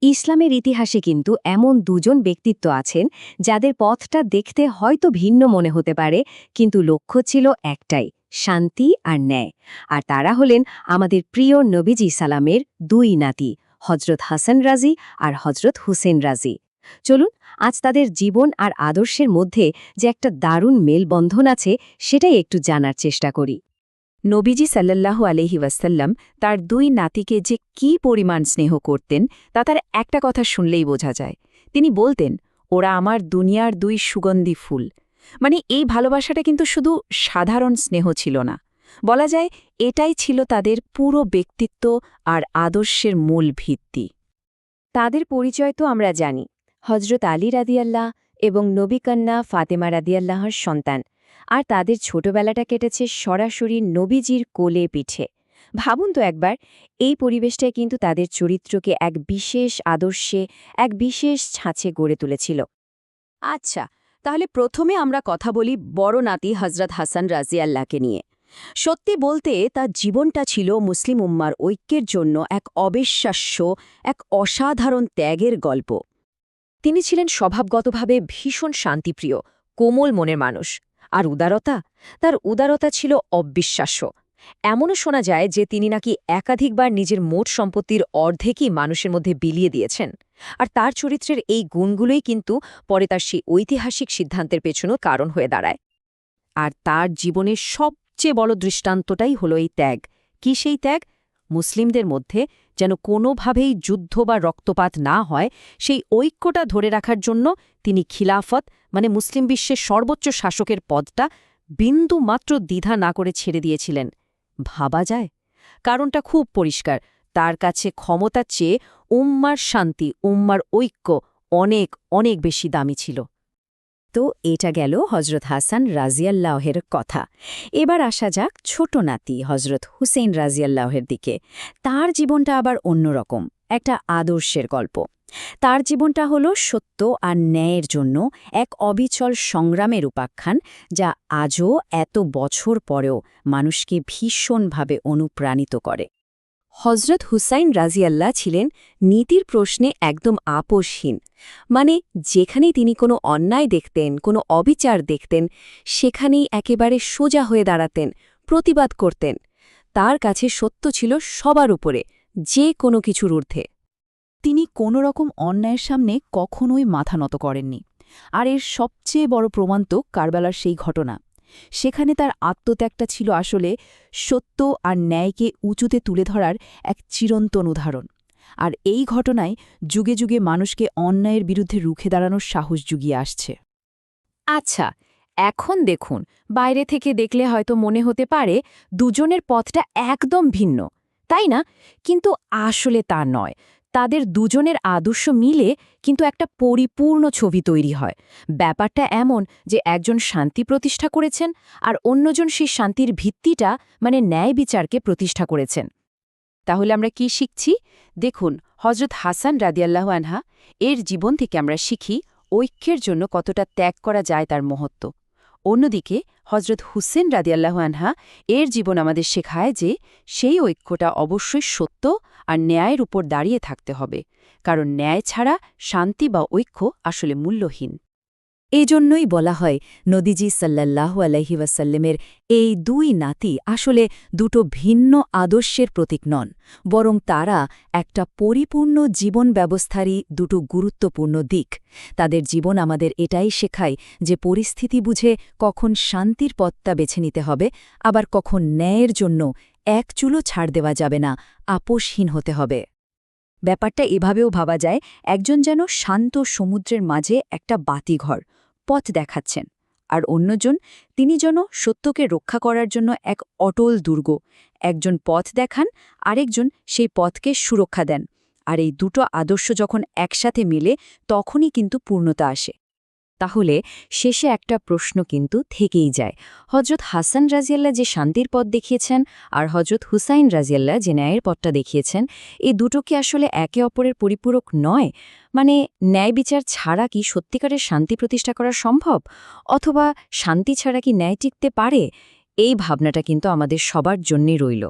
ইসলামের ইতিহাসে কিন্তু এমন দুজন ব্যক্তিত্ব আছেন যাদের পথটা দেখতে হয়তো ভিন্ন মনে হতে পারে, কিন্তু লক্ষ্য ছিল একটাই, শান্তি আর ন্যায়। আর তারা হলেন আমাদের প্রিয় নবীজি সালামের দুই নাতি, হজরত হাসান রাজি আর হজরত হুসেন রাজি। চলুন আজ তাদের জীবন আর আদর্শের মধ্যে যে একটা দারুণ মেলবন্ধন আছে সেটাই একটু জানার চেষ্টা করি। নবীজি সাল্লাল্লাহু আলাইহি ওয়াসাল্লাম তার দুই নাতিকে যে কী পরিমাণ স্নেহ করতেন তা তার একটা কথা শুনলেই বোঝা যায়। তিনি বলতেন, ওরা আমার দুনিয়ার দুই সুগন্ধি ফুল। মানে এই ভালোবাসাটা কিন্তু শুধু সাধারণ স্নেহ ছিল না, বলা যায় এটাই ছিল তাদের পুরো ব্যক্তিত্ব আর আদর্শের মূল ভিত্তি। তাদের পরিচয় তো আমরা জানি, হজরত আলী রাদিয়াল্লাহ এবং নবী কন্যা ফাতেমা রাদিয়াল্লাহর সন্তান। আর তাদের ছোটবেলাটা কেটেছে সরাসরি নবীজির কোলে পিঠে। ভাবুন তো একবার, এই পরিবেশটাই কিন্তু তাদের চরিত্রকে এক বিশেষ আদর্শে, এক বিশেষ ছাঁচে গড়ে তুলেছিল। আচ্ছা, তাহলে প্রথমে আমরা কথা বলি বড় নাতি হজরত হাসান রাজিয়াল্লাহকে নিয়ে। সত্যি বলতে তার জীবনটা ছিল মুসলিম উম্মার ঐক্যের জন্য এক অবিশ্বাস্য, এক অসাধারণ ত্যাগের গল্প। তিনি ছিলেন স্বভাবগতভাবে ভীষণ শান্তিপ্রিয়, কোমল মনের মানুষ। আর তার উদারতা ছিল অবিশ্বাস্য। এমনও শোনা যায় যে তিনি নাকি একাধিকবার নিজের মোট সম্পত্তির অর্ধেকই মানুষের মধ্যে বিলিয়ে দিয়েছেন। আর তার চরিত্রের এই গুণগুলোই কিন্তু পরে তার সেই ঐতিহাসিক সিদ্ধান্তের পেছনেও কারণ হয়ে দাঁড়ায়। আর তার জীবনের সবচেয়ে বড় দৃষ্টান্তটাই হলো এই ত্যাগ। কি সেই ত্যাগ? মুসলিমদের মধ্যে যেন কোনোভাবেই যুদ্ধ বা রক্তপাত না হয়, সেই ঐক্যটা ধরে রাখার জন্য তিনি খিলাফত মানে মুসলিম বিশ্বের সর্বোচ্চ শাসকের পদটা বিন্দু মাত্র দ্বিধা না করে ছেড়ে দিয়েছিলেন। ভাবা যায়? কারণটা খুব পরিষ্কার, তার কাছে ক্ষমতার চেয়ে উম্মার শান্তি, উম্মার ঐক্য অনেক অনেক বেশি দামি ছিল। তো এটা গেল হজরত হাসান রাজিয়াল্লাহের কথা। এবার আসা যাক ছোট নাতি হজরত হুসেইন রাজিয়াল্লাহের দিকে। তার জীবনটা আবার অন্যরকম, একটা আদর্শের গল্প। তার জীবনটা হলো সত্য আর ন্যায়ের জন্য এক অবিচল সংগ্রামের উপাখ্যান, যা আজও এত বছর পরেও মানুষকে ভীষণভাবে অনুপ্রাণিত করে। হজরত হুসাইন রাজিয়াল্লাহ ছিলেন নীতির প্রশ্নে একদম আপোষহীন। মানে যেখানেই তিনি কোনো অন্যায় দেখতেন, কোনো অবিচার দেখতেন, সেখানেই একেবারে সোজা হয়ে দাঁড়াতেন, প্রতিবাদ করতেন। তার কাছে সত্য ছিল সবার উপরে, যে কোনো কিছুর ঊর্ধ্বে। তিনি কোনো রকম অন্যায়ের সামনে কখনোই মাথা নত করেননি। আর এর সবচেয়ে বড় প্রমাণ তো কারবালার সেই ঘটনা। সেখানে তার আত্মত্যাগটা ছিল আসলে সত্য আর ন্যায়কে উঁচুতে তুলে ধরার এক চিরন্তন উদাহরণ। আর এই ঘটনায় যুগে যুগে মানুষকে অন্যায়ের বিরুদ্ধে রুখে দাঁড়ানোর সাহস জুগিয়ে আসছে। আচ্ছা, এখন দেখুন, বাইরে থেকে দেখলে হয়তো মনে হতে পারে দুজনের পথটা একদম ভিন্ন, তাই না? কিন্তু আসলে তা নয়। তাদের দুজনের আদর্শ মিলে কিন্তু একটা পরিপূর্ণ ছবি তৈরি হয়। ব্যাপারটা এমন যে একজন শান্তি প্রতিষ্ঠা করেছেন আর অন্যজন সেই শান্তির ভিত্তিটা মানে ন্যায় বিচারকে প্রতিষ্ঠা করেছেন। তাহলে আমরা কি শিখছি? দেখুন, হজরত হাসান রাদিয়াল্লাহু আনহা এর জীবন থেকে আমরা শিখি ঐক্যের জন্য কতটা ত্যাগ করা যায় তার মহত্ব। অন্যদিকে হজরত হুসেন রাদিয়াল্লাহু আনহা এর জীবন আমাদের শেখায় যে সেই ঐক্যটা অবশ্যই সত্য আর ন্যায়ের উপর দাঁড়িয়ে থাকতে হবে, কারণ ন্যায় ছাড়া শান্তি বা ঐক্য আসলে মূল্যহীন। এই জন্যই বলা হয় নবীজি সাল্লাল্লাহু আলাইহি ওয়াসাল্লামের এই দুই নাতি আসলে দুটো ভিন্ন আদর্শের প্রতীক নন, বরং তারা একটা পরিপূর্ণ জীবন ব্যবস্থারই দুটো গুরুত্বপূর্ণ দিক। তাদের জীবন আমাদের এটাই শেখায় যে পরিস্থিতি বুঝে কখন শান্তির পথটা বেছে নিতে হবে, আবার কখন ন্যায়ের জন্য এক চুলো ছাড় দেওয়া যাবে না, আপোষহীন হতে হবে। ব্যাপারটা এভাবেও ভাবা যায়, একজন যেন শান্ত সমুদ্রের মাঝে একটা বাতিঘর পথ দেখাচ্ছেন, আর অন্যজন তিনি যেন সত্যকে রক্ষা করার জন্য এক অটল দুর্গ। একজন পথ দেখান, আরেকজন সেই পথকে সুরক্ষা দেন। আর এই দুটো আদর্শ যখন একসাথে মিলে তখনই কিন্তু পূর্ণতা আসে। তাহলে শেষে একটা প্রশ্ন কিন্তু থেকেই যায়, হজরত হাসান রাজিয়াল্লাহ যে শান্তির পথ দেখিয়েছেন আর হজরত হুসাইন রাজিয়াল্লাহ যে ন্যায়ের পথটা দেখিয়েছেন, এই দুটো কি আসলে একে অপরের পরিপূরক নয়? মানে ন্যায় বিচার ছাড়া কি সত্যিকারের শান্তি প্রতিষ্ঠা করা সম্ভব, অথবা শান্তি ছাড়া কি ন্যায় টিকতে পারে? এই ভাবনাটা কিন্তু আমাদের সবার জন্যই রইল।